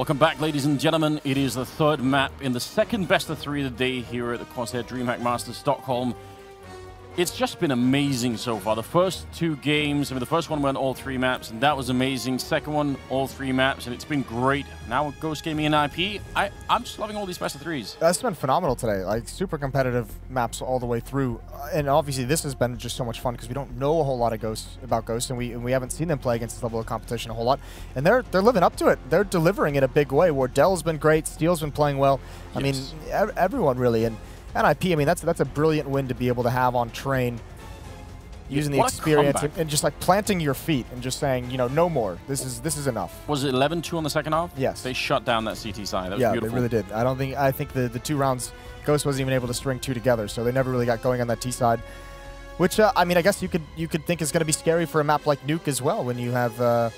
Welcome back, ladies and gentlemen. It is the third map in the second best of three of the day here at the Corsair DreamHack Masters Stockholm. It's just been amazing so far. The first two games, the first one went all three maps, and that was amazing. Second one, all three maps, and it's been great. Now with Ghost Gaming and IP, I'm just loving all these best of threes. That's been phenomenal today. Like, super competitive maps all the way through. And obviously this has been just so much fun because we don't know a whole lot of about Ghosts, and we haven't seen them play against this level of competition a whole lot. And they're living up to it. They're delivering in a big way. Wardell's been great. Steel's been playing well. Yes. I mean, everyone really. And IP, I mean, that's a brilliant win to be able to have on train, using the experience and just like planting your feet and just saying, you know, no more. This is enough. Was it 11-2 on the second half? Yes. They shut down that CT side. That was beautiful. They really did. I think the 2 rounds, Ghost wasn't even able to string 2 together, so they never really got going on that T side. Which I mean, I guess you could think is going to be scary for a map like Nuke as well. When you have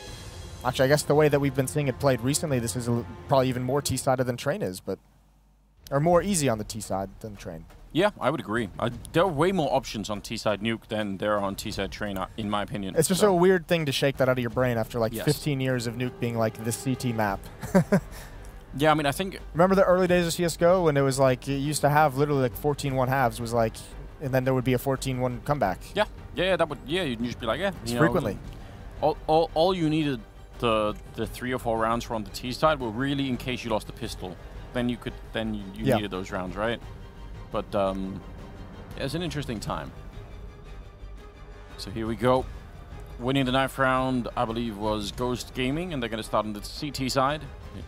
actually, I guess the way that we've been seeing it played recently, this is probably even more T-sided than Train is, but or more easy on the T side than Train. Yeah, I would agree. There are way more options on T-side Nuke than there are on T-side Train, in my opinion. It's just a weird thing to shake that out of your brain after like 15 years of Nuke being like the CT map. Yeah, I mean, I think... Remember the early days of CSGO when it was like, it used to have literally like 14-1 halves was like, and then there would be a 14-1 comeback. Yeah, that would, you'd just be like, yeah. Frequently. All you needed the 3 or 4 rounds from the T side were really in case you lost the pistol. Then you needed those rounds, right? But it's an interesting time. So here we go. Winning the 9th round, I believe, was Ghost Gaming, and they're going to start on the CT side,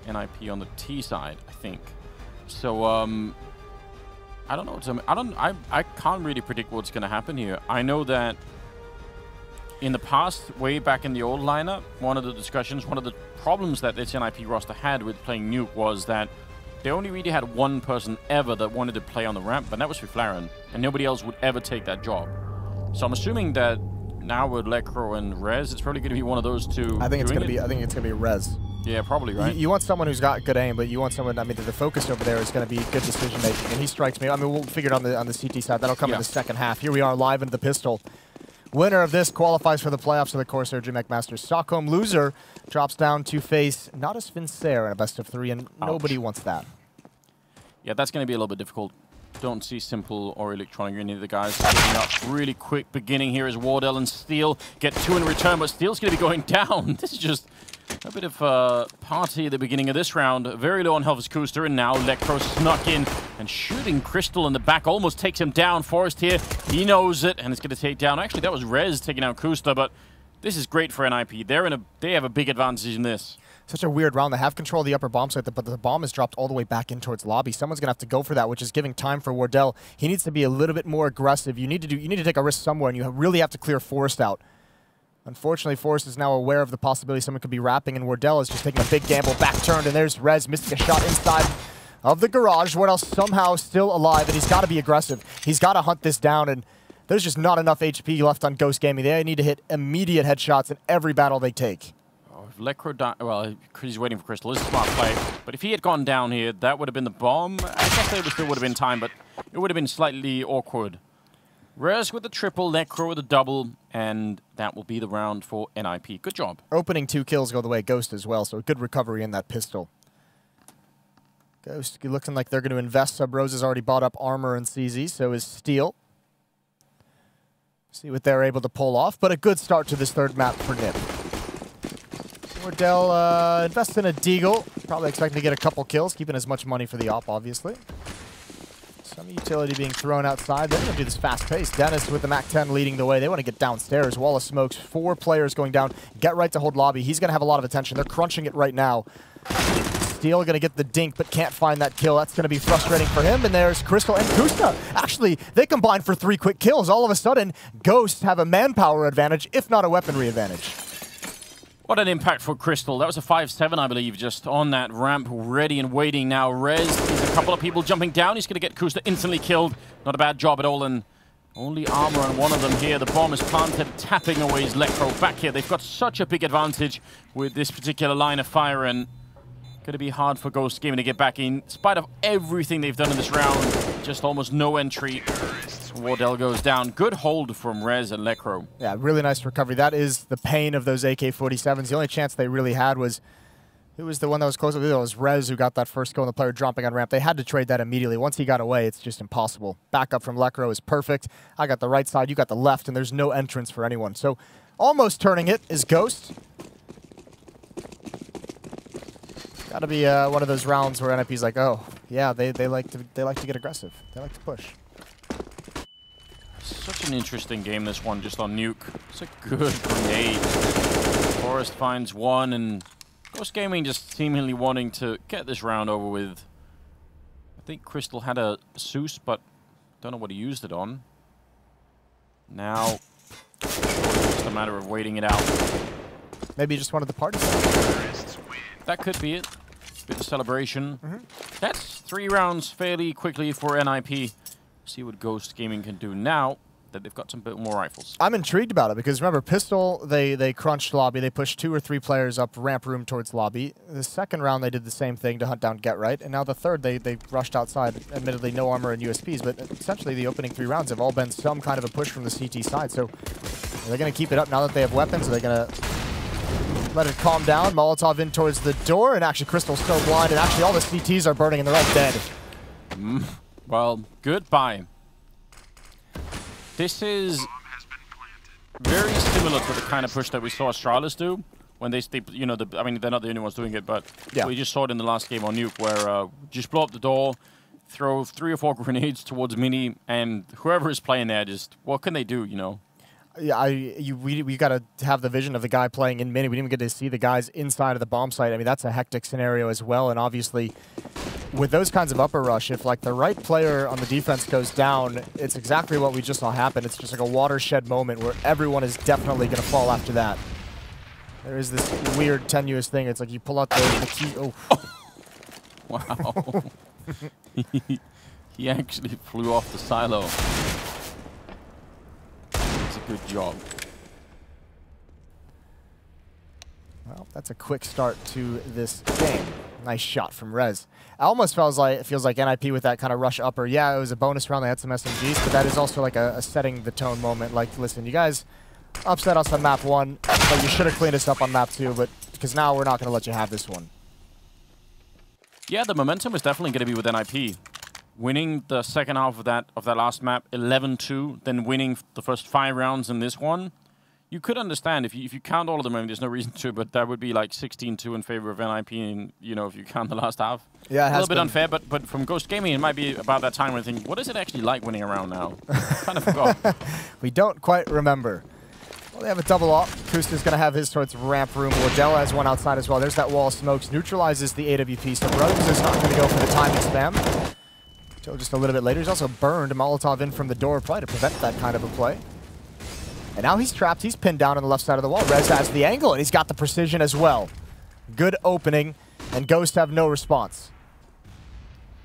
NIP on the T side, I think. So I don't know. I can't really predict what's going to happen here. I know that in the past, way back in the old lineup, one of the problems that this NIP roster had with playing Nuke was that they only really had one person ever that wanted to play on the ramp, but that was Flaren, and nobody else would ever take that job. So I'm assuming that now with Lekro and Rez, it's probably going to be one of those two. I think it's going to be Rez. Yeah, probably, right? You want someone who's got good aim, but you want someone. I mean, the focus over there is going to be good decision making, and he strikes me. I mean, we'll figure it on the CT side. That'll come in the second half. Here we are, live into the pistol. Winner of this qualifies for the playoffs of the Corsair DreamHack Masters. Stockholm loser drops down to face not a Sphinxer in a best of 3, and nobody wants that. Yeah, that's going to be a little bit difficult. Don't see Simple or Electronic or any of the guys getting up really quick. Beginning here is Wardell and Steel get 2 in return, but Steel's going to be going down. This is just a bit of a party at the beginning of this round. Very low on health is Kuster, and now Lekro snuck in and shooting Crystal in the back. Almost takes him down. Forrest here, he knows it, and it's going to take down. Actually, that was Rez taking out Kuster, but this is great for NIP. They have a big advantage in this. Such a weird round. They have control of the upper bomb site, but the bomb is dropped all the way back in towards lobby. Someone's going to have to go for that, which is giving time for Wardell. He needs to be a little bit more aggressive. You need to take a risk somewhere, and you really have to clear Forrest out. Unfortunately, Forrest is now aware of the possibility someone could be wrapping, and Wardell is just taking a big gamble, back turned, and there's Rez missing a shot inside of the garage. Wardell's somehow still alive, and he's got to be aggressive. He's got to hunt this down, and there's just not enough HP left on Ghost Gaming. They need to hit immediate headshots in every battle they take. Lekro died. Well, he's waiting for Crystal. This is a smart play. But if he had gone down here, that would have been the bomb. I guess there still would have been time, but it would have been slightly awkward. Rez with the triple, Lekro with a double, and that will be the round for NIP. Good job. Opening 2 kills go the way of Ghost as well, so a good recovery in that pistol. Ghost looking like they're going to invest. Sub-Rose has already bought up armor and CZ, so is Steel. See what they're able to pull off, but a good start to this third map for NIP. Wardell invests in a Deagle, probably expecting to get a couple kills, keeping as much money for the op, obviously. Some utility being thrown outside. They're going to do this fast pace. Dennis with the MAC-10 leading the way. They want to get downstairs. Wall of smokes, 4 players going down. Get right to hold lobby. He's going to have a lot of attention. They're crunching it right now. Steel going to get the dink, but can't find that kill. That's going to be frustrating for him. And there's Crystal and Kusta. Actually, they combine for 3 quick kills. All of a sudden, Ghosts have a manpower advantage, if not a weaponry advantage. What an impact for Crystal. That was a 5-7, I believe, just on that ramp, ready and waiting now. Rez sees a couple of people jumping down. He's going to get Kusta instantly killed. Not a bad job at all, and only armor on one of them here. The bomb is planted, tapping away his Lekro back here. They've got such a big advantage with this particular line of fire, and going to be hard for Ghost Gaming to get back in spite of everything they've done in this round. Just almost no entry. Wardell goes down. Good hold from Rez and Lekro. Yeah, really nice recovery. That is the pain of those AK-47s. The only chance they really had was Who was the one that was close? It was Rez who got that first kill and the player dropping on ramp. They had to trade that immediately. Once he got away, it's just impossible. Backup from Lekro is perfect. I got the right side, you got the left, and there's no entrance for anyone. So almost turning it is Ghost. Got to be one of those rounds where NIP's like, oh, yeah, they like to get aggressive. They like to push. Such an interesting game, this one, just on Nuke. It's a good grenade. Forest finds one, and Ghost Gaming just seemingly wanting to get this round over with. I think Crystal had a Zeus, but don't know what he used it on. Now, it's just a matter of waiting it out. Maybe just wanted the party. That could be it. Bit of celebration. That's 3 rounds fairly quickly for NIP. See what Ghost Gaming can do now that they've got some bit more rifles. I'm intrigued about it because remember, Pistol, they crunched lobby. They pushed 2 or 3 players up ramp room towards lobby. The second round, they did the same thing to hunt down Get Right. And now the third, they rushed outside. Admittedly, no armor and USPs, but essentially the opening 3 rounds have all been some kind of a push from the CT side. So are they going to keep it up now that they have weapons? Are they going to let it calm down? Molotov in towards the door, and actually Crystal's so blind, and actually all the CTs are burning and they're all dead. Well, goodbye. This is very similar to the kind of push that we saw Astralis do when they you know, I mean, they're not the only ones doing it, but yeah, we just saw it in the last game on Nuke where just blow up the door, throw 3 or 4 grenades towards Mini, and whoever is playing there, just what can they do, you know? Yeah, we got to have the vision of the guy playing in Mini. We didn't even get to see the guys inside of the bomb site. I mean, that's a hectic scenario as well, and obviously with those kinds of upper rush, if like the right player on the defense goes down, it's exactly what we just saw happen. It's just like a watershed moment where everyone is definitely going to fall after that. There is this weird tenuous thing. It's like you pull out the key. Oh. Wow. He actually flew off the silo. It's a good job. Well, that's a quick start to this game. Nice shot from Rez. It almost feels like NIP with that kind of rush upper. Yeah, it was a bonus round. They had some SMGs, but that is also like a setting the tone moment. Like, listen, you guys upset us on map 1, but you should have cleaned us up on map 2, but because now we're not going to let you have this one. Yeah, the momentum is definitely going to be with NIP. Winning the second half of that last map, 11-2, then winning the first 5 rounds in this one. You could understand if you count all of them. I mean, there's no reason to, but that would be like 16-2 in favor of NIP. And you know, if you count the last half, yeah, it has a little bit unfair. But from Ghost Gaming, it might be about that time when I think, what is it actually like winning a round now? Kind of forgot. We don't quite remember. Well, they have a double off. Kusta's going to have his towards ramp room. Wardell has one outside as well. There's that wall of smokes. Neutralizes the AWP. So Brothers is not going to go for the timing spam. Until just a little bit later. He's also burned Molotov in from the door, probably to prevent that kind of a play. And now he's trapped. He's pinned down on the left side of the wall. Rez has the angle, and he's got the precision as well. Good opening, and Ghost have no response.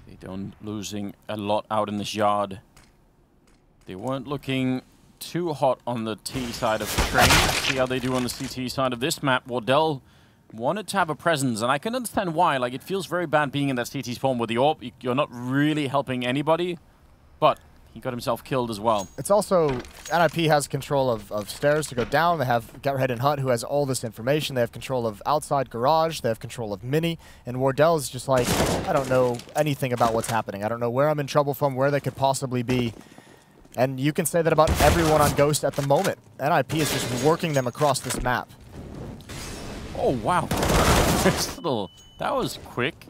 They don't losing a lot out in this yard. They weren't looking too hot on the T side of the train. See how they do on the CT side of this map. Wardell wanted to have a presence, and I can understand why. Like, it feels very bad being in that CT spawn with the AWP. You're not really helping anybody, but he got himself killed as well. It's also, NIP has control of stairs to go down. They have Gethead and Hut, who has all this information. They have control of outside garage. They have control of Mini. And Wardell is just like, I don't know anything about what's happening. I don't know where I'm in trouble from, where they could possibly be. And you can say that about everyone on Ghost at the moment. NIP is just working them across this map. Oh, wow. That was quick.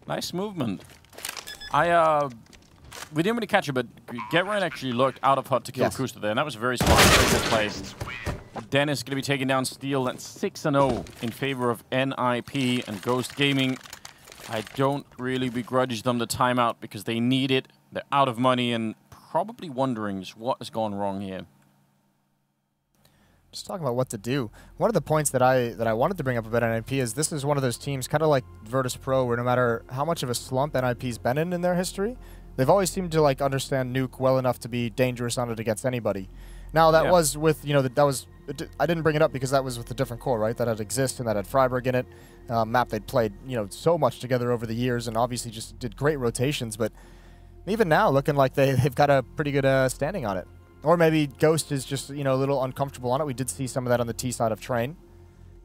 Nice movement. We didn't really catch it, but Get Right actually looked out of Hut to kill Kusta there, and that was a very smart, very good play. Dennis going to be taking down Steel. That's 6-0 in favor of NIP and Ghost Gaming. I don't really begrudge them the timeout because they need it. They're out of money and probably wondering just what has gone wrong here. Just talking about what to do. One of the points that I wanted to bring up about NIP is this is one of those teams, kind of like Virtus Pro, where no matter how much of a slump NIP's been in their history, they've always seemed to like understand Nuke well enough to be dangerous on it against anybody. Now that was with, you know, I didn't bring it up because that was with a different core, right? That had Exist and that had Freiburg in it. Map they'd played, you know, so much together over the years and obviously just did great rotations. But even now, looking like they've got a pretty good standing on it. Or maybe Ghost is just, you know, a little uncomfortable on it. We did see some of that on the T side of Train.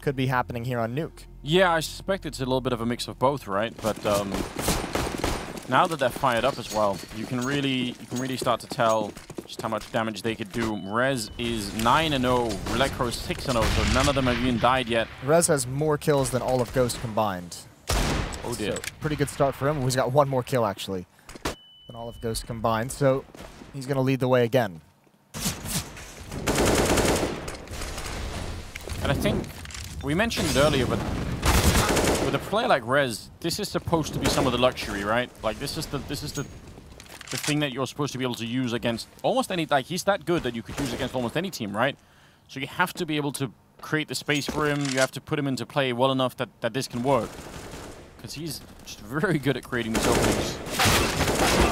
Could be happening here on Nuke. Yeah, I suspect it's a little bit of a mix of both, right? But now that they're fired up as well, you can really start to tell just how much damage they could do. Rez is 9-0, Electro is 6-0, so none of them have even died yet. Rez has more kills than all of Ghost combined. Oh dear. So, pretty good start for him. He's got one more kill, actually, than all of Ghost combined. So he's going to lead the way again. And I think we mentioned it earlier, but with a player like Rez, this is supposed to be some of the luxury, right? Like this is the thing that you're supposed to be able to use against almost any. Like he's that good that you could use against almost any team, right? So you have to be able to create the space for him. You have to put him into play well enough that this can work, because he's just very good at creating these openings.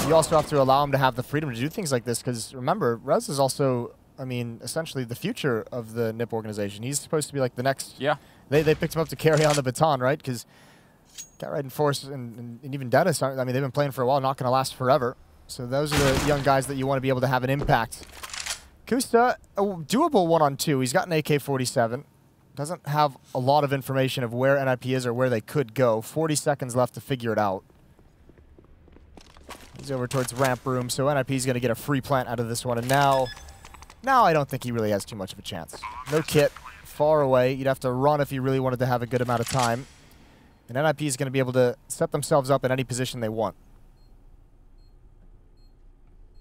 You also have to allow him to have the freedom to do things like this, because remember, Rez is also, I mean, essentially the future of the NIP organization. He's supposed to be like the next. Yeah. They picked him up to carry on the baton, right? Because Cat and Force and even Dennis, I mean, they've been playing for a while, not going to last forever. So those are the young guys that you want to be able to have an impact. Kusta, a doable 1-on-2. He's got an AK-47. Doesn't have a lot of information of where NIP is or where they could go. 40 seconds left to figure it out. He's over towards ramp room, so NIP's going to get a free plant out of this one. And now I don't think he really has too much of a chance. No kit, far away. You'd have to run if you really wanted to have a good amount of time. And NIP is going to be able to set themselves up in any position they want.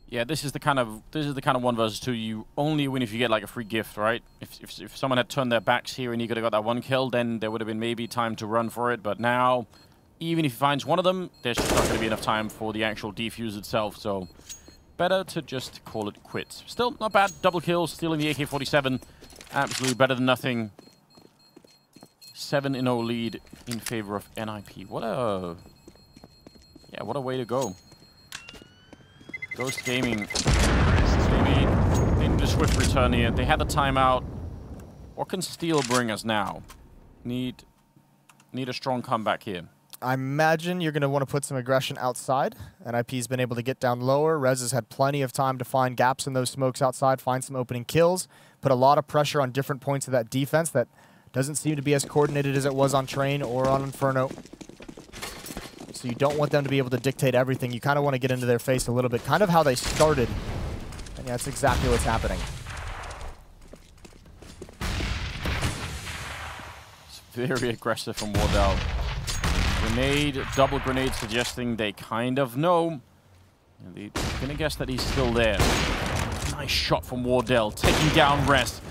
Yeah, this is the kind of 1 versus 2 you only win if you get like a free gift, right? If someone had turned their backs here and you could have got that 1 kill, then there would have been maybe time to run for it. But now, even if he finds one of them, there's just not going to be enough time for the actual defuse itself. So better to just call it quits. Still not bad. Double kills, stealing the AK-47. Absolutely better than nothing. 7-0 lead in favor of NIP. What a way to go. Ghost Gaming, they need a swift return here. They had the timeout. What can Steel bring us now? Need a strong comeback here. I imagine you're going to want to put some aggression outside. NIP's been able to get down lower. Rez has had plenty of time to find gaps in those smokes outside, find some opening kills, put a lot of pressure on different points of that defense that doesn't seem to be as coordinated as it was on Train or on Inferno. So you don't want them to be able to dictate everything. You kind of want to get into their face a little bit, kind of how they started. And yeah, that's exactly what's happening. It's very aggressive from Wardell. Grenade, double grenade, suggesting they kind of know. And they're going to guess that he's still there. Nice shot from Wardell, taking down Rez.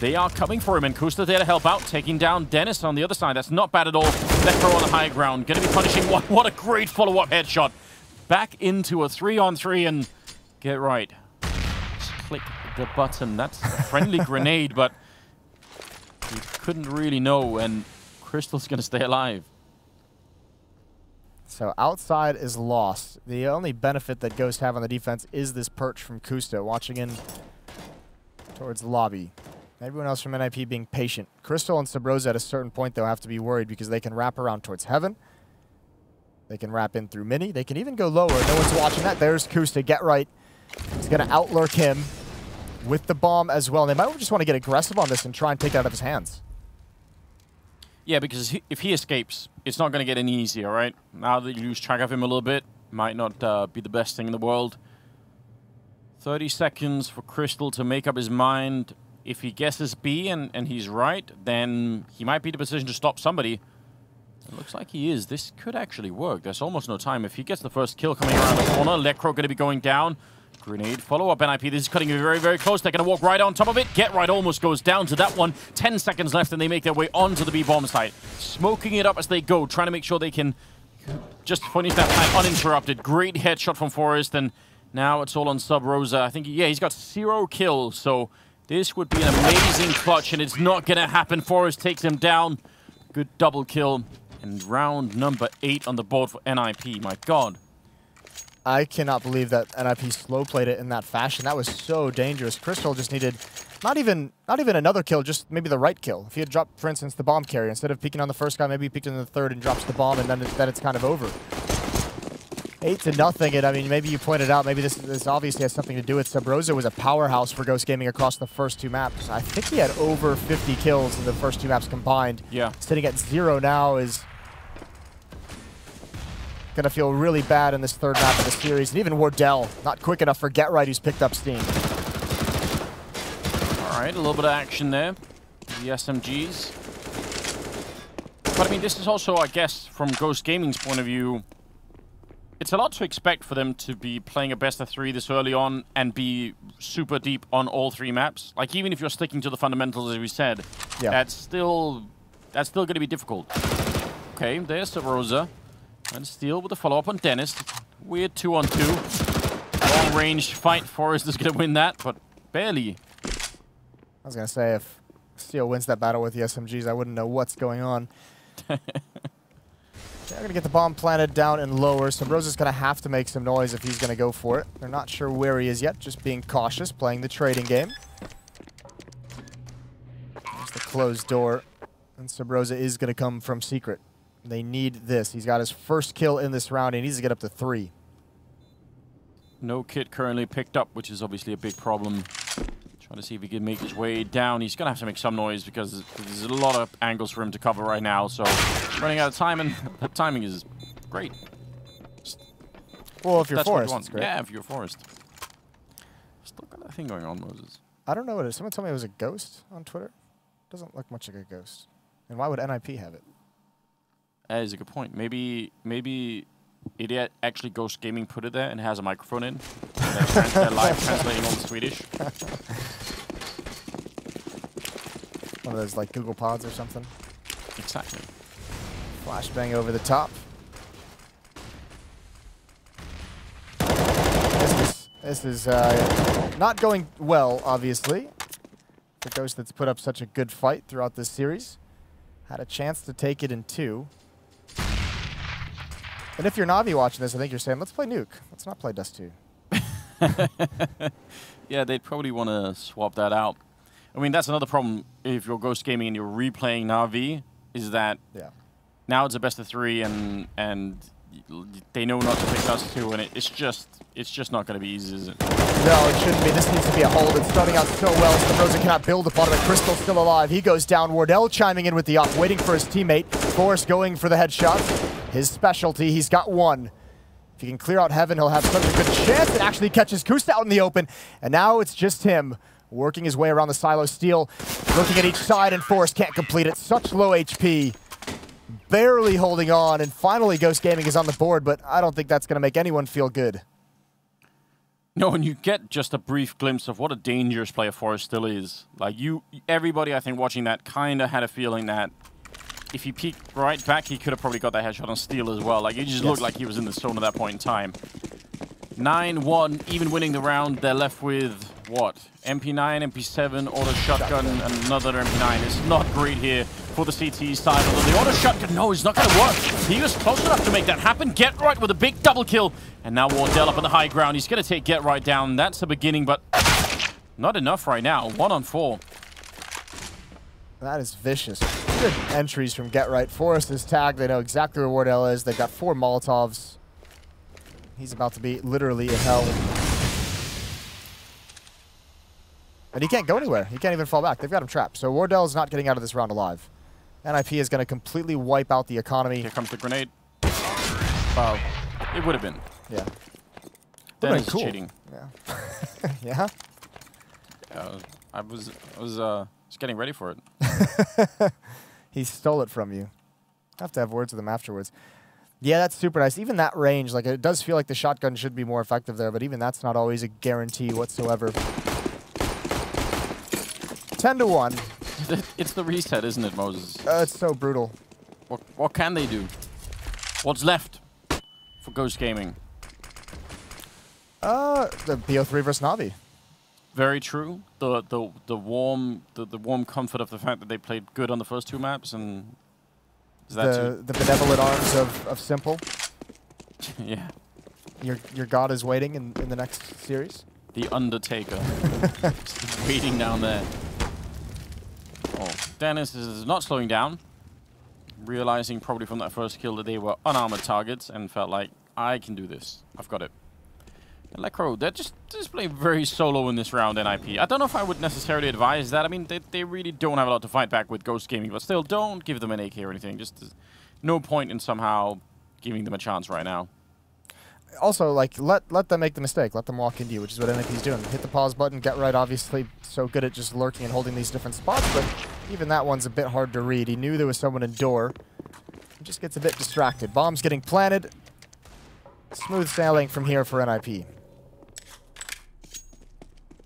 They are coming for him, and Kusta there to help out, taking down Dennis on the other side. That's not bad at all. Necro on the high ground, going to be punishing one. What a great follow-up headshot. Back into a 3-on-3, and get right. Just click the button. That's a friendly grenade, but he couldn't really know, and Crystal's going to stay alive. So outside is lost. The only benefit that Ghost have on the defense is this perch from Kusta, watching in towards the lobby. Everyone else from NIP being patient. Crystal and Sabrosa at a certain point, though, have to be worried because they can wrap around towards Heaven. They can wrap in through Mini. They can even go lower. No one's watching that. There's Kusta. Get right. He's going to outlurk him with the bomb as well. And they might just want to get aggressive on this and try and take it out of his hands. Yeah, because if he escapes, it's not going to get any easier, right? Now that you lose track of him a little bit, might not be the best thing in the world. 30 seconds for Crystal to make up his mind. If he guesses B and he's right, then he might be in a position to stop somebody. It looks like he is. This could actually work. There's almost no time. If he gets the first kill coming around the corner, Lecro going to be going down. Grenade follow-up NIP. This is cutting it very, very close. They're going to walk right on top of it. Get right almost goes down to that one. 10 seconds left, and they make their way onto the B-bomb site. Smoking it up as they go, trying to make sure they can just finish that time uninterrupted. Great headshot from Forrest, and now it's all on Sub Rosa. I think, yeah, he's got 0 kills, so this would be an amazing clutch, and it's not going to happen. Forrest takes him down. Good double kill. And round number 8 on the board for NIP. My God. I cannot believe that NIP slow played it in that fashion. That was so dangerous. Crystal just needed not even another kill, just maybe the right kill. If he had dropped, for instance, the bomb carrier, instead of peeking on the first guy, maybe he peeked on the third and drops the bomb, and then it's kind of over. 8-0, and I mean, maybe you pointed out, maybe this obviously has something to do with Sub Rosa was a powerhouse for Ghost Gaming across the first 2 maps. I think he had over 50 kills in the first 2 maps combined. Yeah. Sitting at 0 now is gonna feel really bad in this 3rd map of the series. And even Wardell, not quick enough for Get Right, who's picked up steam. All right, a little bit of action there. The SMGs. But I mean, this is also, I guess, from Ghost Gaming's point of view, it's a lot to expect for them to be playing a best of 3 this early on and be super deep on all 3 maps. Like, even if you're sticking to the fundamentals, as we said, that's still going to be difficult. Okay, there's the Rosa. And Steel with a follow-up on Dennis. Weird 2-on-2. Long-range fight. Forrest is going to win that, but barely. I was going to say, if Steel wins that battle with the SMGs, I wouldn't know what's going on. They're going to get the bomb planted down and lower. So Rosa's going to have to make some noise if he's going to go for it. They're not sure where he is yet, just being cautious, playing the trading game. There's the closed door. And Subrosa is going to come from secret. They need this. He's got his first kill in this round. He needs to get up to 3. No kit currently picked up, which is obviously a big problem. Trying to see if he can make his way down. He's going to have to make some noise because there's a lot of angles for him to cover right now. So running out of time, and that timing is great. Well, if you're Forrest, it's great. Yeah, if you're Forrest. Still got that thing going on, Moses. I don't know what it is. Someone told me it was a ghost on Twitter. Doesn't look much like a ghost. And why would NIP have it? That is a good point. Maybe it actually Ghost Gaming put it there and has a microphone in. They're live translating all the Swedish. One of those like Google Pods or something. Exactly. Flashbang over the top. This is not going well, obviously. The Ghost that's put up such a good fight throughout this series. Had a chance to take it in 2. And if you're Na'Vi watching this, I think you're saying, let's play Nuke. Let's not play Dust 2. Yeah, they'd probably want to swap that out. I mean, that's another problem if you're Ghost Gaming and you're replaying Na'Vi, is that now it's a best of 3 and they know not to pick Dust 2, and it's just not going to be easy, is it? No, it shouldn't be. This needs to be a hold. It's starting out so well. Subrosa cannot build upon it. Crystal's still alive. He goes down. Wardell chiming in with the up, waiting for his teammate. Forrest going for the headshot. His specialty. He's got 1. If he can clear out Heaven, he'll have such a good chance. It actually catches Kusta out in the open. And now it's just him working his way around the silo. Steel looking at each side, and Forrest can't complete it. Such low HP. Barely holding on. And finally, Ghost Gaming is on the board, but I don't think that's going to make anyone feel good. No, and you get just a brief glimpse of what a dangerous player Forrest still is. Like, everybody, I think, watching that kind of had a feeling that if he peeked right back, he could have probably got that headshot on Steel as well. Like, it just looked like he was in the zone at that point in time. 9-1, even winning the round. They're left with, what? MP9, MP7, auto shotgun, and another MP9. It's not great here for the CT side. Although the auto shotgun, no, it's not going to work. He was close enough to make that happen. Get Right with a big double kill. And now Wardell up on the high ground. He's going to take Get Right down. That's the beginning, but not enough right now. 1 on 4. That is vicious. Good entries from Get Right. Forrest is tagged. They know exactly where Wardell is. They've got 4 Molotovs. He's about to be literally in hell. And he can't go anywhere. He can't even fall back. They've got him trapped. So Wardell is not getting out of this round alive. NIP is going to completely wipe out the economy. Here comes the grenade. Wow. It would have been. Yeah. Dennis is cheating. Yeah. Yeah? I was getting ready for it. He stole it from you. I have to have words with him afterwards. Yeah, that's super nice. Even that range, like, it does feel like the shotgun should be more effective there, but even that's not always a guarantee whatsoever. 10-1. It's the reset, isn't it, Moses? It's so brutal. What can they do? What's left for Ghost Gaming? The BO3 versus Na'Vi. Very true. The warm comfort of the fact that they played good on the first 2 maps, and the benevolent arms of Simple. Yeah. Your god is waiting in the next series. The Undertaker. Just waiting down there. Oh, Dennis is not slowing down. Realizing probably from that first kill that they were unarmored targets and felt like I can do this. I've got it. Electro, they're just playing very solo in this round, NIP. I don't know if I would necessarily advise that. I mean, they really don't have a lot to fight back with Ghost Gaming, but still, don't give them an AK or anything. Just no point in somehow giving them a chance right now. Also, like, let them make the mistake. Let them walk into you, which is what NIP's doing. Hit the pause button, get right, obviously so good at just lurking and holding these different spots, but even that one's a bit hard to read. He knew there was someone in door. He just gets a bit distracted. Bomb's getting planted. Smooth sailing from here for NIP.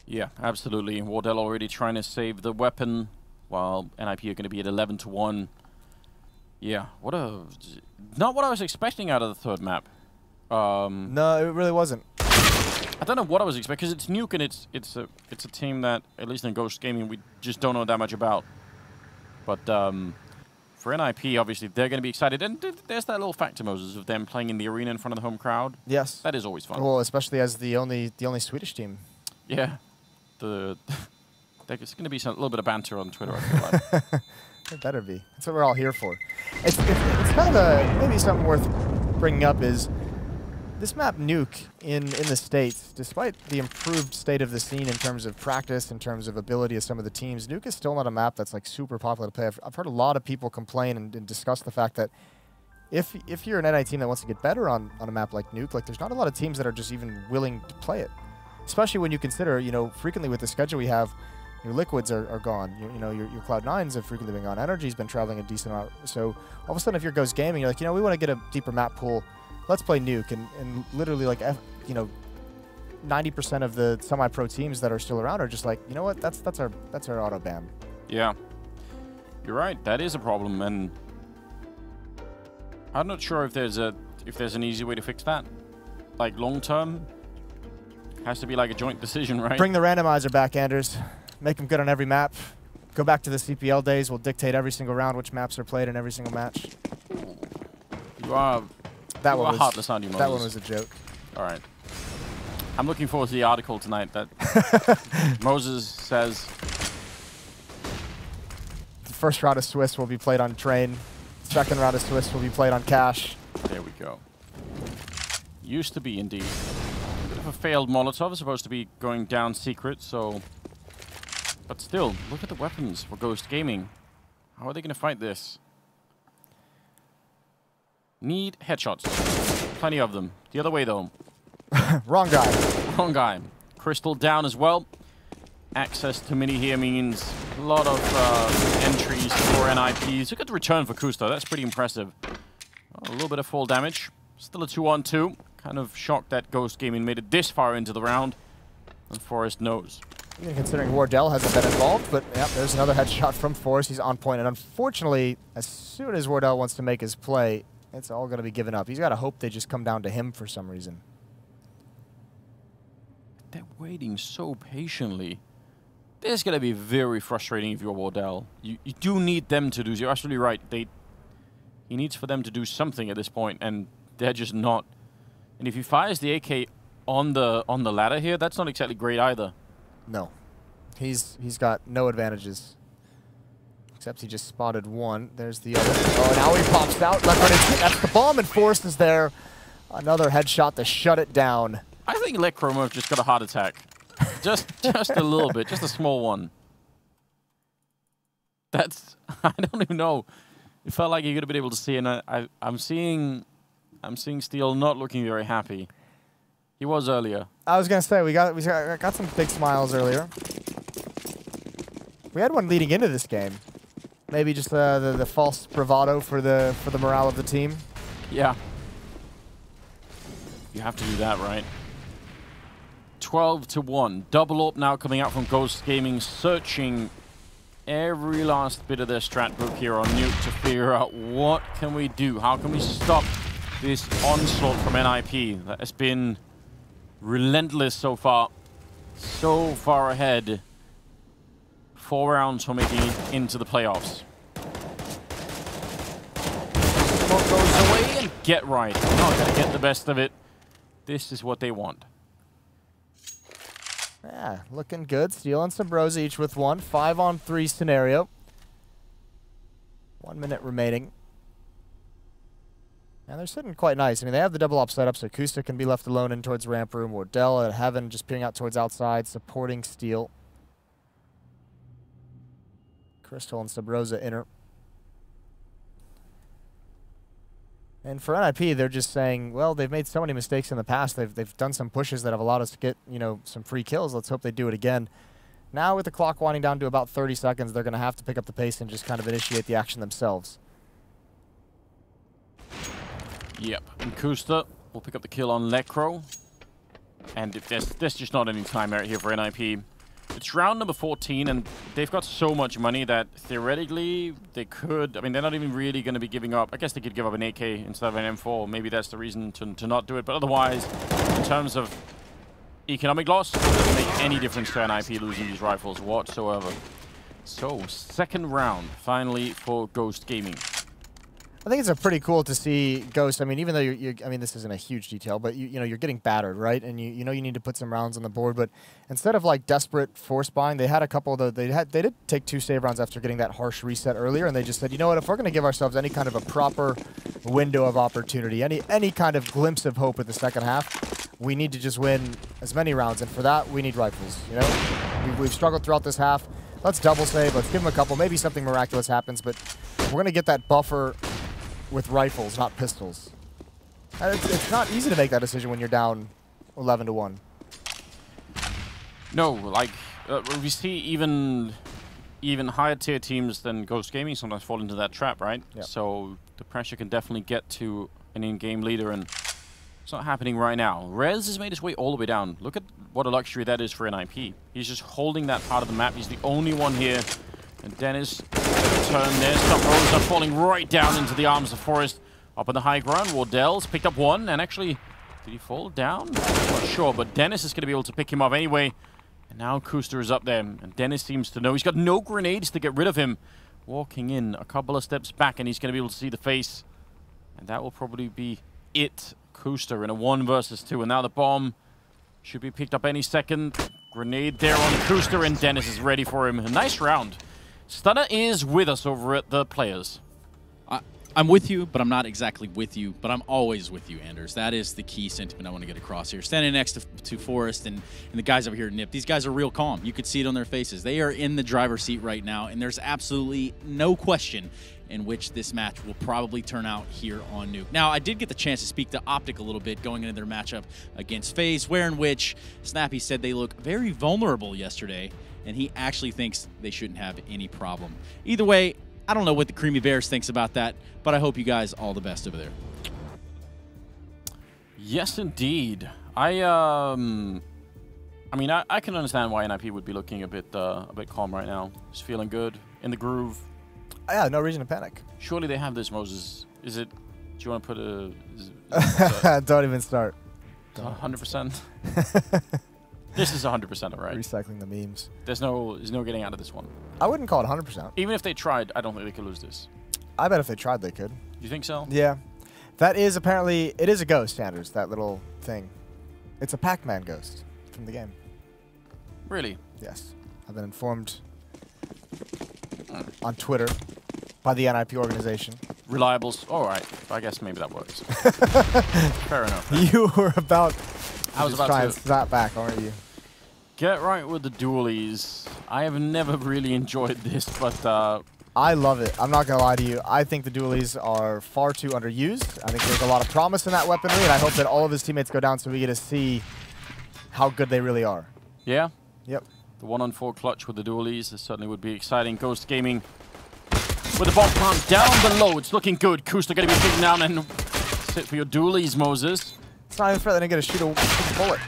Yeah, absolutely. Wardell already trying to save the weapon, while NIP are going to be at 11-1. Yeah, not what I was expecting out of the third map. No, it really wasn't. I don't know what I was expecting, because it's Nuke and it's a team that, at least in Ghost Gaming, we just don't know that much about. But for NIP, obviously, they're going to be excited. And there's that little factor, Moses, of them playing in the arena in front of the home crowd. Yes. That is always fun. Well, especially as the only Swedish team. Yeah. There's going to be a little bit of banter on Twitter, I feel like. It better be. That's what we're all here for. It's kind of maybe something worth bringing up is this map Nuke in the States, despite the improved state of the scene in terms of practice, in terms of ability of some of the teams, Nuke is still not a map that's like super popular to play. I've heard a lot of people complain and discuss the fact that if you're an NI team that wants to get better on a map like Nuke, like there's not a lot of teams that are just even willing to play it. Especially when you consider, you know, frequently with the schedule we have, your Liquids are gone. You know, your Cloud9s have frequently been gone. Energy's been traveling a decent amount. So all of a sudden, if you're Ghost Gaming, you're like, you know, we want to get a deeper map pool. Let's play Nuke. And literally, like, you know, 90% of the semi-pro teams that are still around are just like, you know what, that's our auto ban. Yeah, you're right. That is a problem, and I'm not sure if there's an easy way to fix that. Like long term. Has to be like a joint decision, right? Bring the randomizer back, Anders. Make them good on every map. Go back to the CPL days. We'll dictate every single round which maps are played in every single match. You are heartless, aren't you, Moses? That one was a joke. All right. I'm looking forward to the article tonight that Moses says. The first round of Swiss will be played on Train. Second round of Swiss will be played on Cash. There we go. Used to be, indeed. A failed Molotov, supposed to be going down secret, so... But still, look at the weapons for Ghost Gaming. How are they going to fight this? Need headshots. Plenty of them. The other way, though. Wrong guy. Wrong guy. Crystal down as well. Access to Mini here means a lot of entries for NIPs. Look at the return for Kusto. That's pretty impressive. Oh, a little bit of fall damage. Still a 2-on-2. Kind of shocked that Ghost Gaming made it this far into the round. And Forrest knows. Even considering Wardell hasn't been involved, but yep, there's another headshot from Forrest. He's on point, and unfortunately, as soon as Wardell wants to make his play, it's all going to be given up. He's got to hope they just come down to him for some reason. They're waiting so patiently. This is going to be very frustrating if you're Wardell. You do need them to do. You're absolutely right. He needs for them to do something at this point, and they're just not. And if he fires the AK on the ladder here, that's not exactly great either. No. He's got no advantages. Except he just spotted one. There's the other. Oh, now he pops out. That's the bomb, and Forrest is there. Another headshot to shut it down. I think Electroma just got a heart attack. just a little bit. Just a small one. That's... I don't even know. It felt like you could have been able to see, and I'm seeing Steel not looking very happy. He was earlier. I was gonna say we got some big smiles earlier. We had one leading into this game. Maybe just the false bravado for the morale of the team. Yeah. You have to do that, right? 12-1. Double up now coming out from Ghost Gaming, searching every last bit of their strat book here on Nuke to figure out what can we do? How can we stop this onslaught from NIP that has been relentless so far? So far ahead. 4 rounds for making it into the playoffs. Smoke goes away and get right. Not going to get the best of it. This is what they want. Yeah, looking good. Steel and Sabrosa each with one. 5-on-3 scenario. 1 minute remaining. And they're sitting quite nice. I mean, they have the double op set up, so Kusta can be left alone in towards ramp room. Wardell at Heaven just peering out towards outside, supporting Steel. Crystal and Subrosa inner. And for NIP, they're just saying, well, they've made so many mistakes in the past. They've done some pushes that have allowed us to get, you know, some free kills. Let's hope they do it again. Now with the clock winding down to about 30 seconds, they're going to have to pick up the pace and just kind of initiate the action themselves. Yep, and Kusta will pick up the kill on Lekro. And if there's just not any time out here for NIP. It's round number 14, and they've got so much money that theoretically they could... I mean, they're not even really going to be giving up. I guess they could give up an AK instead of an M4. Maybe that's the reason to not do it. But otherwise, in terms of economic loss, it doesn't make any difference to NIP losing these rifles whatsoever. So, second round, finally, for Ghost Gaming. I think it's pretty cool to see Ghost. I mean, even though I mean, this isn't a huge detail, but you know, you're getting battered, right? And you know you need to put some rounds on the board. But instead of like desperate force buying, they had a couple of they did take 2 save rounds after getting that harsh reset earlier, and they just said, you know what, if we're going to give ourselves any kind of a proper window of opportunity, any kind of glimpse of hope in the second half, we need to just win as many rounds, and for that we need rifles. You know, we've struggled throughout this half. Let's double save. Let's give them a couple. Maybe something miraculous happens, but we're going to get that buffer with rifles, not pistols. And it's not easy to make that decision when you're down 11-1. No, like we see even higher tier teams than Ghost Gaming sometimes fall into that trap, right? Yep. So the pressure can definitely get to an in-game leader, and it's not happening right now. Rez has made his way all the way down. Look at what a luxury that is for NIP. He's just holding that part of the map. He's the only one here. And Dennis, turn there. Stockholm falling right down into the arms of Forest. Up on the high ground, Wardell's picked up one, and actually, did he fall down? I'm not sure, but Dennis is going to be able to pick him up anyway. And now Kuster is up there, and Dennis seems to know. He's got no grenades to get rid of him. Walking in a couple of steps back, and he's going to be able to see the face. And that will probably be it. Kuster in a 1 versus 2, and now the bomb should be picked up any second. Grenade there on Kuster, and Dennis is ready for him. A nice round. Stunner is with us over at the Players. I'm with you, but I'm not exactly with you, but I'm always with you, Anders. That is the key sentiment I want to get across here. Standing next to Forrest and the guys over here at NIP, these guys are real calm. You could see it on their faces. They are in the driver's seat right now, and there's absolutely no question in which this match will probably turn out here on Nuke. Now, I did get the chance to speak to Optic a little bit going into their matchup against FaZe, where in which Snappy said they look very vulnerable yesterday, and he actually thinks they shouldn't have any problem. Either way, I don't know what the Creamy Bears thinks about that, but I hope you guys all the best over there. Yes, indeed. I mean, I can understand why NIP would be looking a bit calm right now. Just feeling good, in the groove. Yeah, no reason to panic. Surely they have this, Moses. Is it? Do you want to put a? Don't even start. 100%. This is 100% all right. Recycling the memes. There's no getting out of this one. I wouldn't call it 100%. Even if they tried, I don't think they could lose this. I bet if they tried, they could. You think so? Yeah. That is apparently, it is a ghost, Anders, that little thing. It's a Pac-Man ghost from the game. Really? Yes. I've been informed on Twitter by the NIP organization. Reliables. All right. I guess maybe that works. Fair enough. You were about... I was about try to and snap back, aren't you? Get right with the dualies. I have never really enjoyed this, but... I love it. I'm not going to lie to you. I think the dualies are far too underused. I think there's a lot of promise in that weaponry, and I hope that all of his teammates go down so we get to see how good they really are. Yeah? Yep. The 1-on-4 clutch with the dualies. This certainly would be exciting. Ghost Gaming with the bomb plant down below. It's looking good. Kusta going to be taken down, and sit for your dualies, Moses. It's not even fair. They're going to shoot a bullet.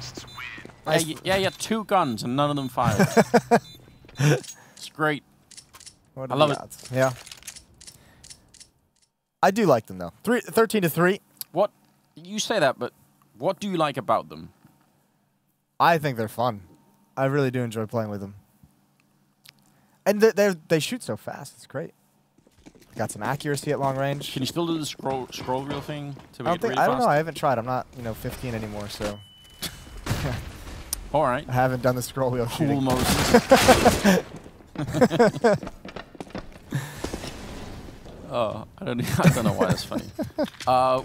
Nice. Yeah, you had 2 guns, and none of them fired. It's great. I love it. Yeah. I do like them, though. 13-3. What? You say that, but what do you like about them? I think they're fun. I really do enjoy playing with them. And they shoot so fast. It's great. Got some accuracy at long range. Can you still do the scroll wheel thing? I don't know. I haven't tried. I'm not, 15 anymore, so. All right. I haven't done the scroll wheel shooting. Cool, Moses. Oh, I don't know why that's funny.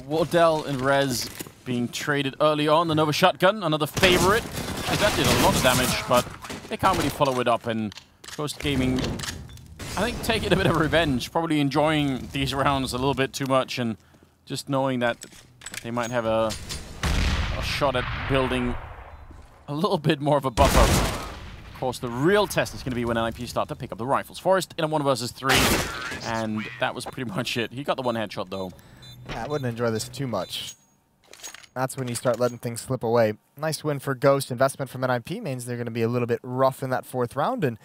Wardell and Rez being traded early on. Another shotgun, another favorite. That did a lot of damage, but they can't really follow it up. And Ghost Gaming, I think, taking a bit of revenge, probably enjoying these rounds a little bit too much, and just knowing that they might have a shot at building a little bit more of a buffer. Of course, the real test is going to be when NIP start to pick up the rifles. Forrest in a 1 versus 3, and that was pretty much it. He got the one headshot, though. Yeah, I wouldn't enjoy this too much. That's when you start letting things slip away. Nice win for Ghost. Investment from NIP means they're going to be a little bit rough in that 4th round, and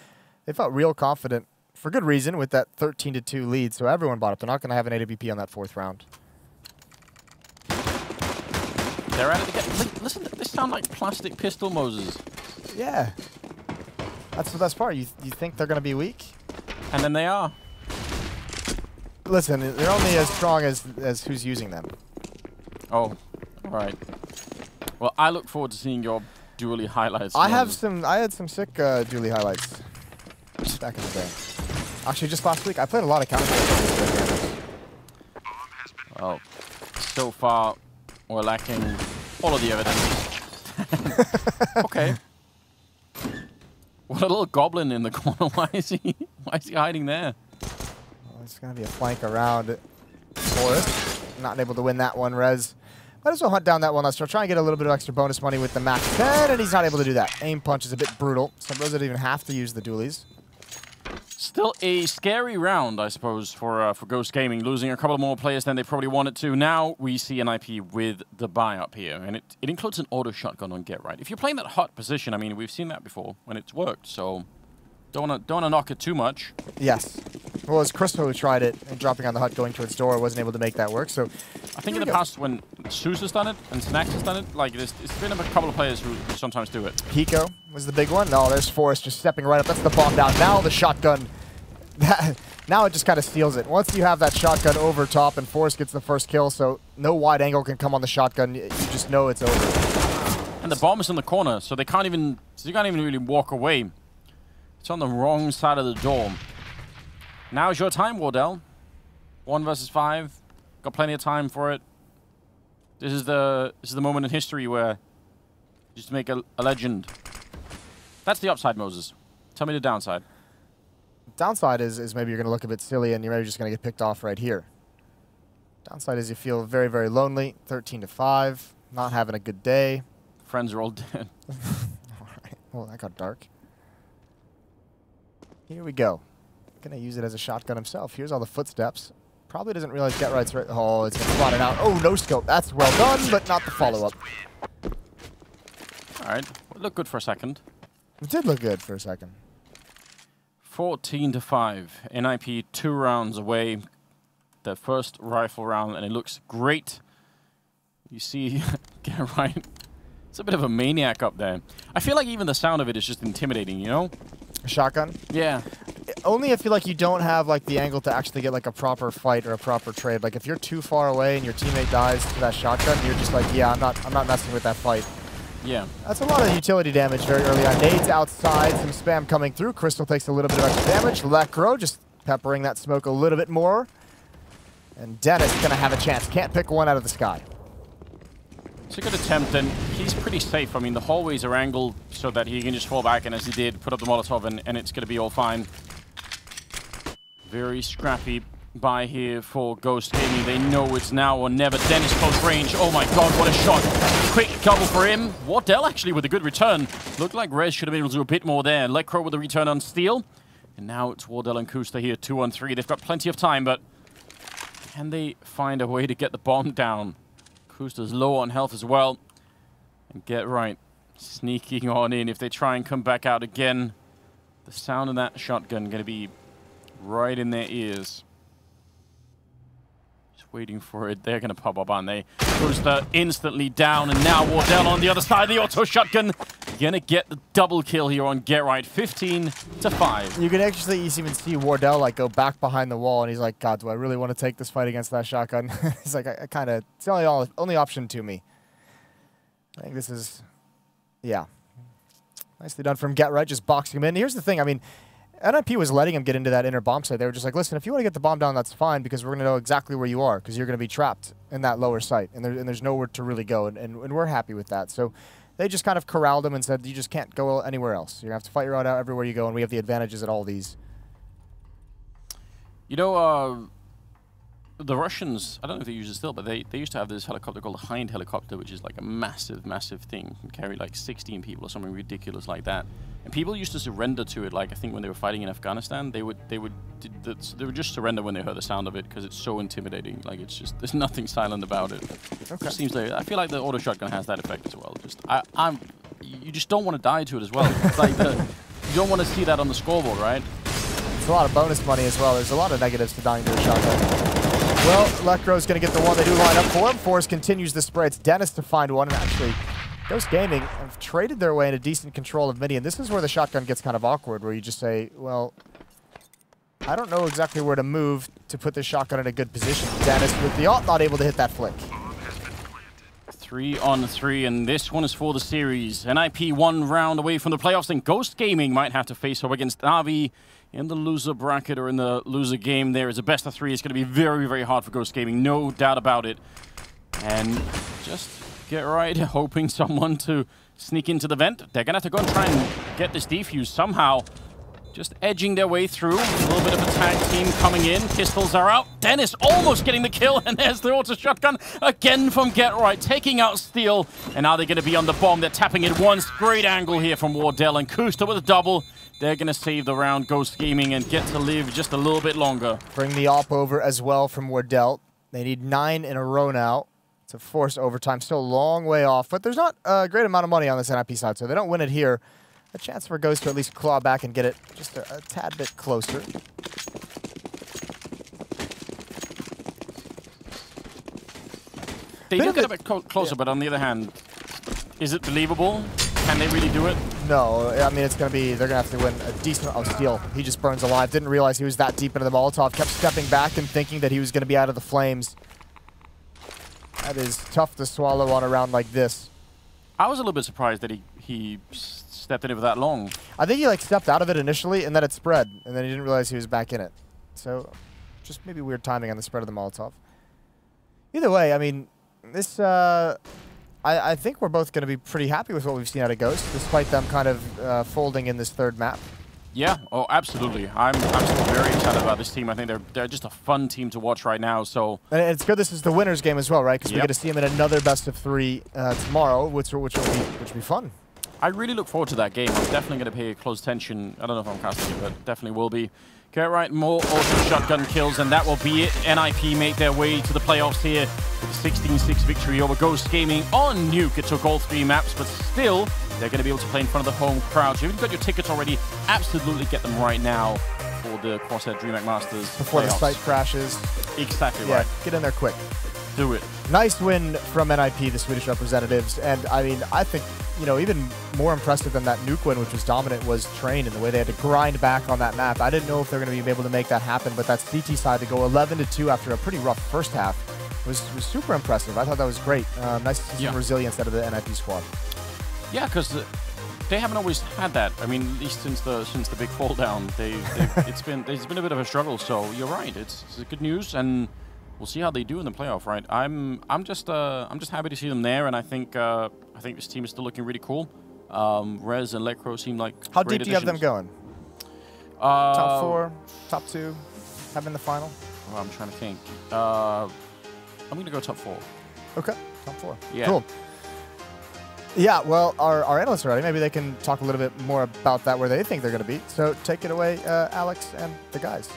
they felt real confident, for good reason, with that 13-2 lead, so everyone bought up. They're not going to have an AWP on that 4th round. They're at it again. Listen, they sound like plastic pistol Moses. Yeah. That's the best part. You think they're going to be weak? And then they are. Listen, they're only as strong as who's using them. Oh, all right. Well, I look forward to seeing your dually highlights. I had some sick dually highlights back in the day. Actually, just last week, I played a lot of Counter-Strike. Well, so far, we're lacking all of the evidence. Okay. What a little goblin in the corner. Why is he hiding there? Well, it's going to be a flank around Forrest. Not able to win that one, Rez. Might as well hunt down that one. Let's try and get a little bit of extra bonus money with the Mac 10, and he's not able to do that. Aim punch is a bit brutal. Some Rez didn't even have to use the dualies. Still a scary round, I suppose, for Ghost Gaming, losing a couple more players than they probably wanted to. Now we see NIP with the buy up here, and it includes an auto shotgun on Get Right. If you're playing that hot position, I mean, we've seen that before when it's worked, so don't wanna knock it too much. Yes. Well, it was Crystal who tried it, and dropping on the hut, going towards door, wasn't able to make that work. So I think in the past when Zeus has done it and Snacks has done it, like it's been a couple of players who sometimes do it. Pico was the big one. No, there's Forrest just stepping right up. That's the bomb down. Now the shotgun. Now it just kind of steals it. Once you have that shotgun over top and Forrest gets the first kill, so no wide angle can come on the shotgun. You just know it's over. And the bomb is in the corner, so you can't even really walk away. It's on the wrong side of the door. Now's your time, Wardell. 1 versus 5. Got plenty of time for it. This is the moment in history where you just make a legend. That's the upside, Moses. Tell me the downside. Downside is maybe you're going to look a bit silly and you're maybe just going to get picked off right here. Downside is you feel very, very lonely. 13-5. Not having a good day. Friends are all dead. All right. Well, that got dark. Here we go. Gonna use it as a shotgun himself. Here's all the footsteps. Probably doesn't realize Get Right's right. Oh, it's gonna spot it out. Oh, no scope. That's well done, but not the follow-up. All right. It looked good for a second. It did look good for a second. 14-5. NIP 2 rounds away. The first rifle round, and it looks great. You see, Get Right. It's a bit of a maniac up there. I feel like even the sound of it is just intimidating, you know? A shotgun? Yeah. Only if you like you don't have like the angle to actually get like a proper fight or a proper trade. Like if you're too far away and your teammate dies to that shotgun, you're just like, yeah, I'm not messing with that fight. Yeah. That's a lot of utility damage very early on. Nades outside, some spam coming through. Crystal takes a little bit of extra damage. Lecro just peppering that smoke a little bit more. And Dennis gonna have a chance. Can't pick one out of the sky. It's a good attempt, and he's pretty safe. I mean, the hallways are angled so that he can just fall back, and as he did, put up the Molotov, and it's going to be all fine. Very scrappy buy here for Ghost Gaming. They know it's now or never. Dennis close range. Oh my god, what a shot. Quick double for him. Wardell actually with a good return. Looked like Rez should have been able to do a bit more there. Lecro with a return on steal. And now it's Wardell and Kusta here, 2-on-3. They've got plenty of time, but can they find a way to get the bomb down? Kusta's low on health as well. And Get Right sneaking on in. If they try and come back out again, the sound of that shotgun going to be right in their ears. Just waiting for it. They're going to pop up, aren't they? Kusta instantly down, and now Wardell on the other side. The auto shotgun going to get the double kill here on Get Right. 15-5. You can actually even see Wardell like go back behind the wall, and he's like, God, do I really want to take this fight against that shotgun? He's like, I kind of, it's the only option to me. I think this is, yeah. Nicely done from Get Right, just boxing him in. Here's the thing, I mean, NIP was letting him get into that inner bomb site. They were just like, listen, if you want to get the bomb down, that's fine, because we're going to know exactly where you are, because you're going to be trapped in that lower site, and there's nowhere to really go, and we're happy with that. So they just kind of corralled him and said, you just can't go anywhere else. You're going to have to fight your way out everywhere you go, and we have the advantages at all these. You know, the Russians, I don't know if they use it still, but they used to have this helicopter called the Hind helicopter, which is like a massive, massive thing. It can carry like 16 people or something ridiculous like that. And people used to surrender to it. Like I think when they were fighting in Afghanistan, they would just surrender when they heard the sound of it because it's so intimidating. Like it's just there's nothing silent about it. Okay. It seems like I feel like the auto shotgun has that effect as well. Just you just don't want to die to it as well. It's like you don't want to see that on the scoreboard, right? It's a lot of bonus money as well. There's a lot of negatives to dying to a shotgun. Well, Electro's going to get the one. They do line up for him. Forrest continues the spray. It's Dennis to find one. And actually, Ghost Gaming have traded their way into decent control of Mini. And this is where the shotgun gets kind of awkward, where you just say, well, I don't know exactly where to move to put this shotgun in a good position. Dennis with the ult, not able to hit that flick. 3 on 3, and this one is for the series. NIP 1 round away from the playoffs, and Ghost Gaming might have to face off against Navi in the loser bracket or in the loser game. There is a best of 3. It's going to be very, very hard for Ghost Gaming, no doubt about it. And just get right, hoping someone to sneak into the vent. They're going to have to go and try and get this defuse somehow. Just edging their way through. A little bit of a tag team coming in. Pistols are out. Dennis almost getting the kill, and there's the auto shotgun again from Get Right, taking out Steel. And now they're going to be on the bomb. They're tapping it once. Great angle here from Wardell, and Kusta with a double. They're going to save the round, Ghost Gaming, and get to live just a little bit longer. Bring the op over as well from Wardell. They need 9 in a row now to force overtime. Still a long way off, but there's not a great amount of money on this NIP side, so they don't win it here. A chance for Ghost to at least claw back and get it just a tad bit closer. They do get a bit closer, but on the other hand, is it believable? Can they really do it? No, I mean, it's going to be, they're going to have to win a decent, oh, Steel. He just burns alive. Didn't realize he was that deep into the Molotov. Kept stepping back and thinking that he was going to be out of the flames. That is tough to swallow on a round like this. I was a little bit surprised that he stepped in it for that long. I think he like stepped out of it initially and then it spread, and then he didn't realize he was back in it. So just maybe weird timing on the spread of the Molotov. Either way, I mean, this, I think we're both going to be pretty happy with what we've seen out of Ghost, despite them kind of folding in this third map. Yeah, oh, absolutely. I'm still very excited about this team. I think they're just a fun team to watch right now. So and it's good this is the winners game as well, right? Because we get to see them in another best of 3 tomorrow, which will be fun. I really look forward to that game. I'm definitely going to pay close attention. I don't know if I'm casting it, but definitely will be. Get right, more auto shotgun kills, and that will be it. NIP make their way to the playoffs here with a 16-6 victory over Ghost Gaming on Nuke. It took all 3 maps, but still, they're going to be able to play in front of the home crowd. So if you've got your tickets already, absolutely get them right now for the Crosshair DreamHack Masters before playoffs. The site crashes. Exactly right. Get in there quick. Do it. Nice win from NIP, the Swedish representatives. And, I mean, I think, you know, even more impressive than that Nuke win, which was dominant, was Train and the way they had to grind back on that map. I didn't know if they were going to be able to make that happen, but that CT side to go 11-2 after a pretty rough first half was super impressive. I thought that was great. Nice to see some resilience out of the NIP squad. Yeah, because they haven't always had that. I mean, at least since the big fall down, it's been a bit of a struggle. So you're right. It's good news, and we'll see how they do in the playoff. Right? I'm just happy to see them there, and I think this team is still looking really cool. Rez and Lecro seem like how deep do you have them going? Top 4, top 2, have in the final. Oh, I'm trying to think. I'm gonna go top 4. Okay, top 4. Yeah. Cool. Yeah, well, our analysts are ready. Maybe they can talk a little bit more about that, where they think they're going to be. So take it away, Alex and the guys.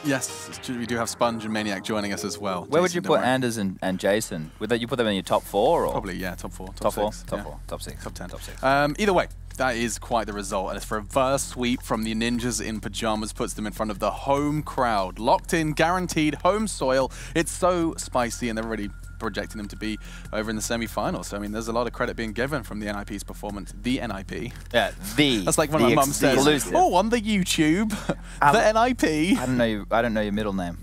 Yes, we do have Sponge and Maniac joining us as well. Where would you put Anders and Jason? Would you put them in your top 4? Or? Probably, yeah, top 4. Top 4? 6, top 4, top 6. Top 10. Top 6. Either way, that is quite the result. And it's for a reverse sweep from the Ninjas in Pyjamas, puts them in front of the home crowd. Locked in, guaranteed, home soil. It's so spicy, and they're already projecting them to be over in the semi-finals. So, I mean, there's a lot of credit being given from the NIP's performance. The NIP. Yeah, That's like when my mum says, oh, on the YouTube, the NIP. I don't know your middle name.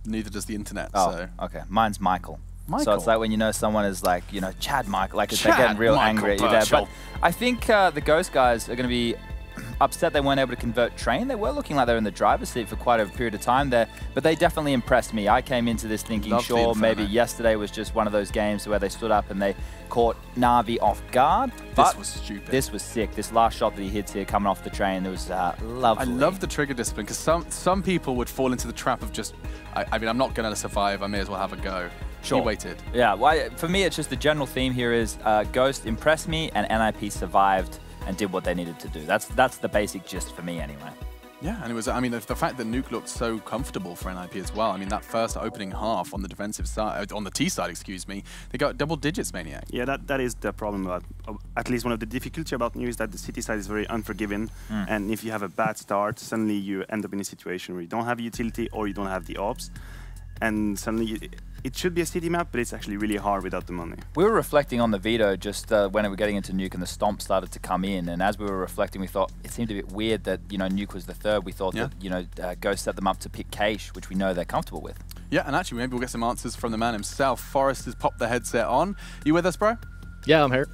Neither does the internet. Oh, so. okay. Mine's Michael. Michael. So it's like when you know someone is like, you know, Chad Michael, like they're getting real angry at you there. But I think the Ghost guys are going to be upset they weren't able to convert train. They were looking like they were in the driver's seat for quite a period of time there, but they definitely impressed me. I came into this thinking, sure, maybe yesterday was just one of those games where they stood up and they caught Na'Vi off guard. But this was stupid. This was sick. This last shot that he hits here coming off the train, it was lovely. I love the trigger discipline, because some people would fall into the trap of just, I mean, I'm not going to survive, I may as well have a go. Sure. He waited. Yeah, well, for me, it's just the general theme here is Ghost impressed me and NIP survived and did what they needed to do. That's the basic gist for me anyway. Yeah, and it was, I mean, the fact that Nuke looked so comfortable for NIP as well. I mean, that first opening half on the defensive side, on the T side, excuse me, they got double digits, Maniac. Yeah, that is the problem about, at least one of the difficulty about Nuke is that the city side is very unforgiving. And if you have a bad start, suddenly you end up in a situation where you don't have utility or you don't have the ops. And suddenly it should be a city map, but it's actually really hard without the money. We were reflecting on the veto just when we were getting into Nuke and the stomp started to come in, and as we were reflecting, we thought it seemed a bit weird that, you know, Nuke was the third. We thought that, you know, Ghost set them up to pick Cache, which we know they're comfortable with. Yeah, and actually maybe we'll get some answers from the man himself. Forrest has popped the headset on. You with us, bro? Yeah, I'm here.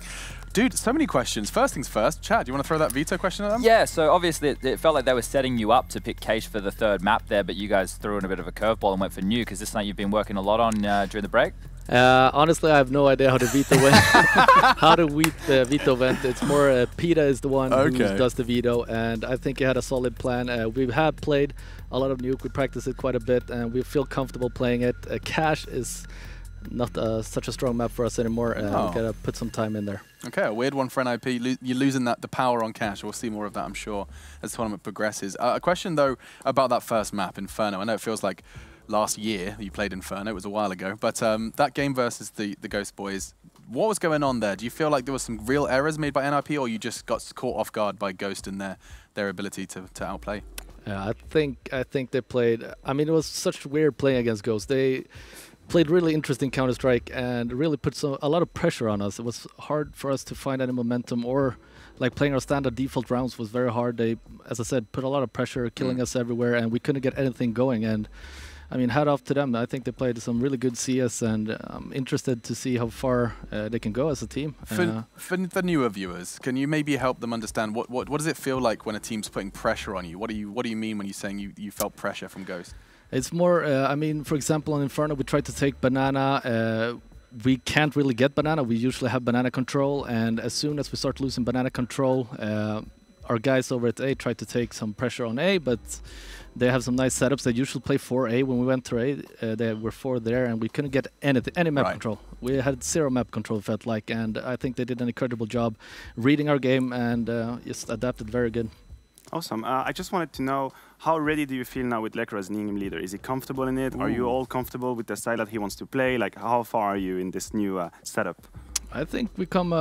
Dude, so many questions. First things first, Chad, do you want to throw that veto question at them? Yeah, so obviously it felt like they were setting you up to pick Cache for the third map there, but you guys threw in a bit of a curveball and went for Nuke. Is this something you've been working a lot on during the break? Honestly, I have no idea how the veto went. How the veto went. It's more Peta is the one who does the veto, and I think he had a solid plan. We have played a lot of Nuke. We practice it quite a bit, and we feel comfortable playing it. Cache is not such a strong map for us anymore. We gotta put some time in there. Okay, a weird one for NIP. You're losing the power on Cache. We'll see more of that, I'm sure, as the tournament progresses. A question, though, about that first map, Inferno. I know it feels like last year you played Inferno. It was a while ago. But that game versus the Ghost Boys, what was going on there? Do you feel like there was some real errors made by NIP, or you just got caught off guard by Ghost and their ability to outplay? Yeah, I think they played... I mean, it was such weird playing against Ghost. They played really interesting Counter-Strike and really put a lot of pressure on us. It was hard for us to find any momentum, or like playing our standard default rounds was very hard. They, as I said, put a lot of pressure, killing us everywhere, and we couldn't get anything going. And I mean, hat off to them. I think they played some really good CS, and I'm interested to see how far they can go as a team. For the newer viewers, can you maybe help them understand what does it feel like when a team's putting pressure on you? What do you mean when you're saying you felt pressure from Ghost? It's more, I mean, for example, on Inferno, we tried to take Banana. We can't really get Banana. We usually have Banana control, and as soon as we start losing Banana control, our guys over at A tried to take some pressure on A, but they have some nice setups. They usually play 4A. When we went to A, they were 4 there, and we couldn't get any map control. We had 0 map control, felt like, and I think they did an incredible job reading our game and just adapted very good. Awesome. I just wanted to know, how ready do you feel now with Lekr as in-game leader? Is he comfortable in it? Ooh. Are you all comfortable with the style that he wants to play? Like, how far are you in this new setup? I think we've come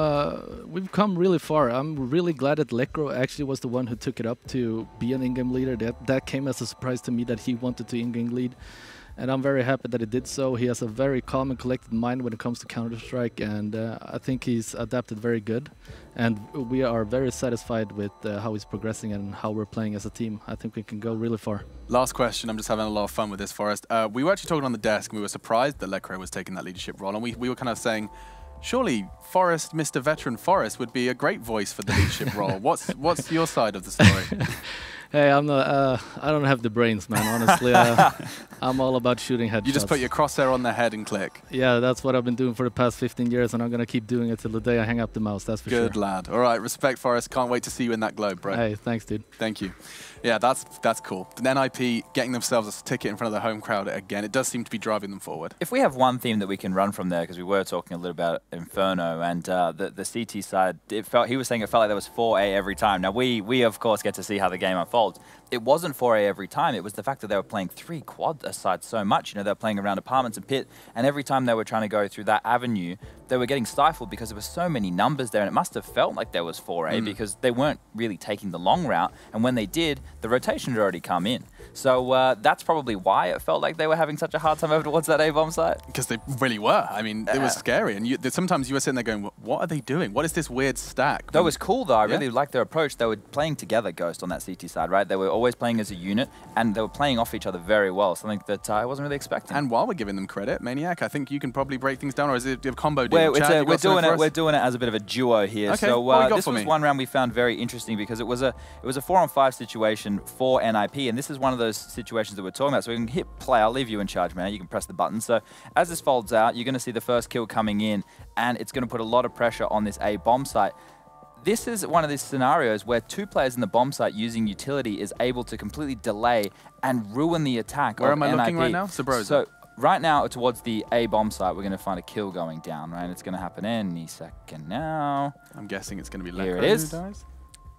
really far. I'm really glad that Lekr actually was the one who took it up to be an in-game leader. That came as a surprise to me that he wanted to in-game lead. And I'm very happy that he did so. He has a very calm and collected mind when it comes to Counter-Strike, and I think he's adapted very good. And we are very satisfied with how he's progressing and how we're playing as a team. I think we can go really far. Last question. I'm just having a lot of fun with this, Forrest. We were actually talking on the desk, and we were surprised that Lekr was taking that leadership role, and we were kind of saying, surely Forrest, Mr. Veteran Forrest, would be a great voice for the leadership role. What's your side of the story? Hey, I'm not, I don't have the brains, man, honestly. I'm all about shooting headshots. You just put your crosshair on their head and click. Yeah, that's what I've been doing for the past 15 years, and I'm going to keep doing it till the day I hang up the mouse, that's for sure. Good lad. All right, respect, Forrest. Can't wait to see you in that globe, bro. Hey, thanks, dude. Thank you. Yeah, that's cool. The NIP getting themselves a ticket in front of the home crowd again, it does seem to be driving them forward. If we have one theme that we can run from there, because we were talking a little about Inferno and the CT side, he was saying it felt like there was 4A every time. Now, we of course get to see how the game unfolds. It wasn't 4A every time. It was the fact that they were playing 3 quad sides so much. You know, they were playing around apartments and pit, and every time they were trying to go through that avenue, they were getting stifled because there were so many numbers there, and it must have felt like there was 4A because they weren't really taking the long route, and when they did, the rotation had already come in. So that's probably why it felt like they were having such a hard time over towards that A-bomb site. Because they really were. I mean, it was scary, and sometimes you were sitting there going, what are they doing? What is this weird stack? That was cool, though. I really liked their approach. They were playing together, Ghost, on that CT side, right? They were always playing as a unit, and they were playing off each other very well, something that I wasn't really expecting. And while we're giving them credit, Maniac, I think you can probably break things down, or is it a combo We're doing it as a bit of a duo here. Okay, so what you got this for was me? one round we found very interesting because it was a 4-on-5 situation for NIP, and this is one of those situations that we're talking about. So we can hit play. I'll leave you in charge, man. You can press the button. So as this folds out, you're going to see the first kill coming in, and it's going to put a lot of pressure on this A bomb site. This is one of these scenarios where 2 players in the bomb site using utility is able to completely delay and ruin the attack. Where of am I NIP. looking right now? Sabrosa. So right now, towards the A bomb site, we're going to find a kill going down, right? It's going to happen any second now. I'm guessing it's going to be Here Lekko it is. who dies.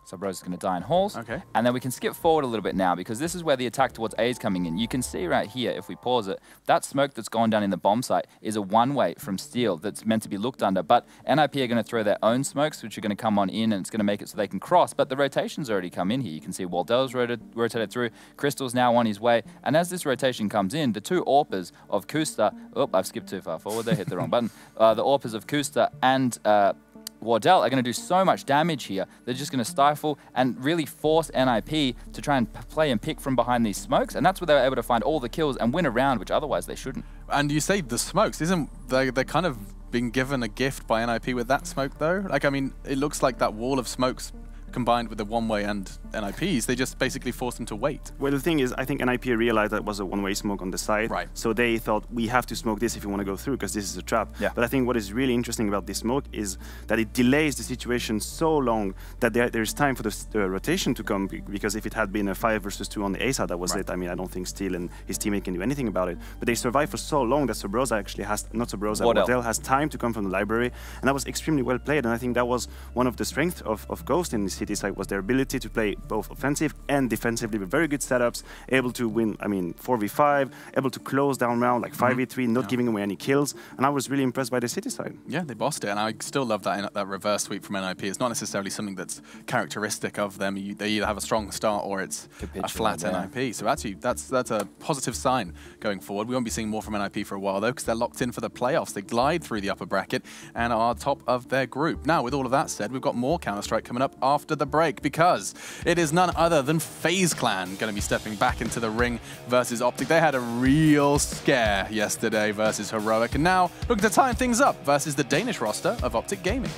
Sabrosa is going to die in halls. Okay. And then we can skip forward a little bit now because this is where the attack towards A is coming in. You can see right here, if we pause it, that smoke that's gone down in the bomb site is a one-way from Steel that's meant to be looked under. But NIP are going to throw their own smokes, which are going to come on in, and it's going to make it so they can cross. But the rotation's already come in here. You can see Wardell's rotated through. Crystal's now on his way. And as this rotation comes in, the 2 AWPers of Kusta, oh, I've skipped too far forward there, hit the wrong button. The AWPers of Kusta and Wardell are going to do so much damage here. They're just going to stifle and really force NIP to try and play and pick from behind these smokes. And that's where they were able to find all the kills and win a round, which otherwise they shouldn't. And you say the smokes, isn't they're kind of being given a gift by NIP with that smoke though? Like, I mean, it looks like that wall of smokes combined with the one-way and NIPs, they just basically forced them to wait. Well, the thing is, I think NIP realized that was a one-way smoke on the side. Right. So they thought, we have to smoke this if you want to go through, because this is a trap. Yeah. But I think what is really interesting about this smoke is that it delays the situation so long that there's time for the rotation to come, because if it had been a 5 versus 2 on the A side, that was Right. it. I mean, I don't think Steel and his teammate can do anything about it. But they survived for so long that Sabrosa actually has, not Sabrosa, Wardell has time to come from the library. And that was extremely well played. And I think that was one of the strengths of Ghost in the City side, was their ability to play both offensive and defensively with very good setups, able to win, I mean, 4v5, able to close down round like 5v3, not giving away any kills. And I was really impressed by the City side. Yeah, they bossed it, and I still love that reverse sweep from NIP. It's not necessarily something that's characteristic of them. They either have a strong start or it's a flat NIP. So actually, that's a positive sign going forward. We won't be seeing more from NIP for a while though, because they're locked in for the playoffs. They glide through the upper bracket and are top of their group. Now, with all of that said, we've got more Counter-Strike coming up after the break, because it is none other than FaZe Clan going to be stepping back into the ring versus Optic. They had a real scare yesterday versus Heroic, and now looking to tie things up versus the Danish roster of Optic Gaming.